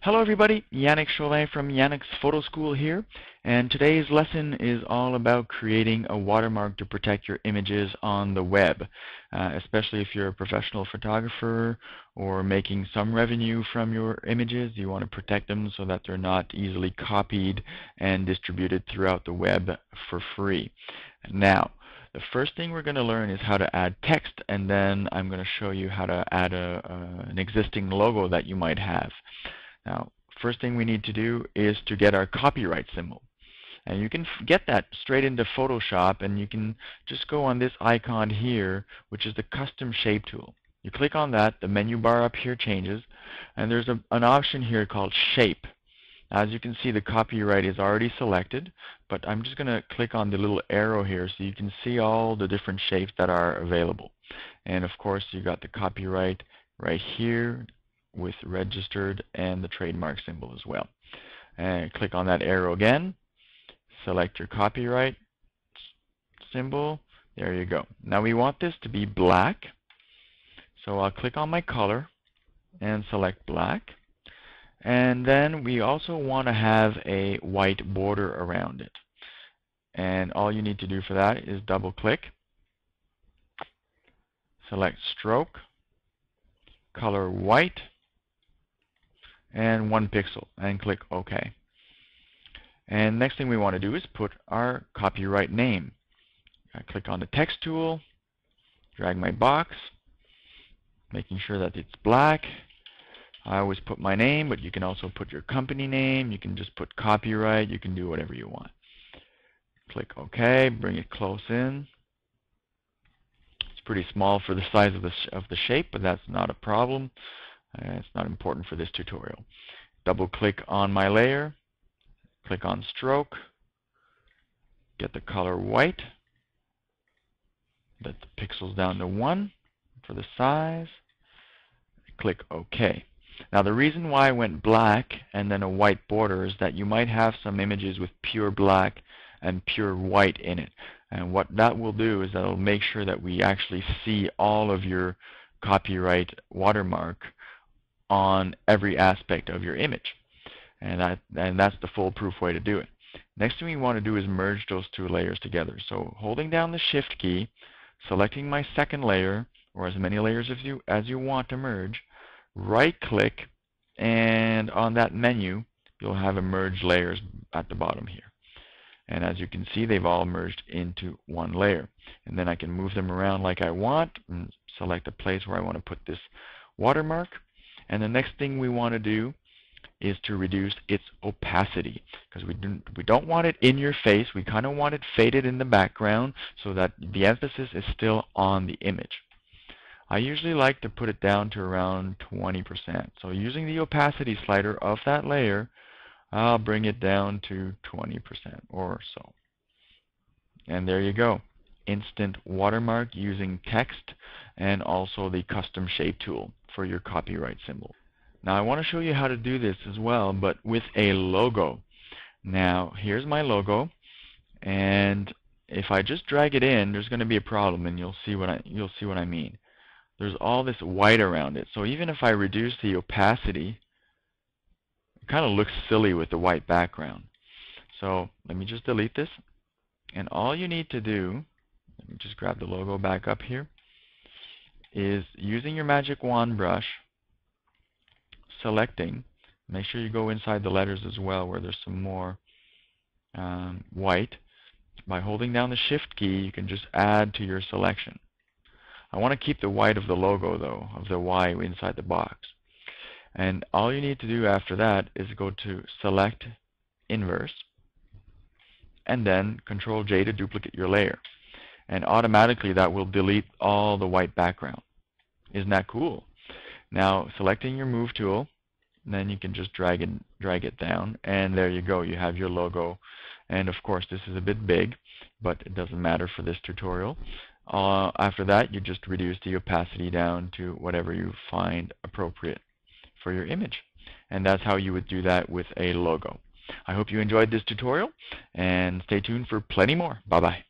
Hello everybody, Yannick Chauvin from Yannick's Photo School here, and today's lesson is all about creating a watermark to protect your images on the web, especially if you're a professional photographer or making some revenue from your images. You want to protect them so that they're not easily copied and distributed throughout the web for free. Now, the first thing we're going to learn is how to add text, and then I'm going to show you how to add an existing logo that you might have. Now, first thing we need to do is to get our copyright symbol. And you can get that straight into Photoshop, and you can just go on this icon here, which is the custom shape tool. You click on that, the menu bar up here changes, and there's an option here called shape. As you can see, the copyright is already selected, but I'm just going to click on the little arrow here so you can see all the different shapes that are available. And of course, you got the copyright right here with registered and the trademark symbol as well. And click on that arrow again, select your copyright symbol. There you go. Now we want this to be black, so I'll click on my color and select black. And then we also want to have a white border around it. And all you need to do for that is double click, select stroke, color white, and 1 pixel, and click OK. And next thing we want to do is put our copyright name. I click on the text tool, drag my box, making sure that it's black. I always put my name, but you can also put your company name. You can just put copyright. You can do whatever you want. Click OK, bring it close in. It's pretty small for the size of the shape, but that's not a problem. It's not important for this tutorial. Double click on my layer, click on stroke, get the color white, let the pixels down to 1 for the size, click OK. Now the reason why I went black and then a white border is that you might have some images with pure black and pure white in it. And what that will do is that it'll make sure that we actually see all of your copyright watermark on every aspect of your image. And that's the foolproof way to do it. Next thing we want to do is merge those two layers together. So holding down the Shift key, selecting my second layer, or as many layers as you want to merge, right click, and on that menu you'll have a merge layers at the bottom here. And as you can see, they've all merged into one layer. And then I can move them around like I want and select a place where I want to put this watermark. And the next thing we want to do is to reduce its opacity, because we don't want it in your face. We kind of want it faded in the background so that the emphasis is still on the image. I usually like to put it down to around 20%. So using the opacity slider of that layer, I'll bring it down to 20% or so. And there you go. Instant watermark using text and also the custom shape tool for your copyright symbol. Now I want to show you how to do this as well, but with a logo. Now here's my logo, and if I just drag it in, there's going to be a problem, and you'll see what I mean. There's all this white around it, so even if I reduce the opacity, it kind of looks silly with the white background. So let me just delete this, and all you need to do, let me just grab the logo back up here, is using your magic wand brush, selecting, make sure you go inside the letters as well where there's some more white. By holding down the Shift key, you can just add to your selection. I want to keep the white of the logo though, of the Y inside the box. And all you need to do after that is go to Select Inverse, and then Control J to duplicate your layer. And automatically that will delete all the white background. Isn't that cool? Now selecting your Move tool, then you can just drag it down, and there you go. You have your logo. And of course this is a bit big, but it doesn't matter for this tutorial. After that, you just reduce the opacity down to whatever you find appropriate for your image. And that's how you would do that with a logo. I hope you enjoyed this tutorial, and stay tuned for plenty more. Bye-bye.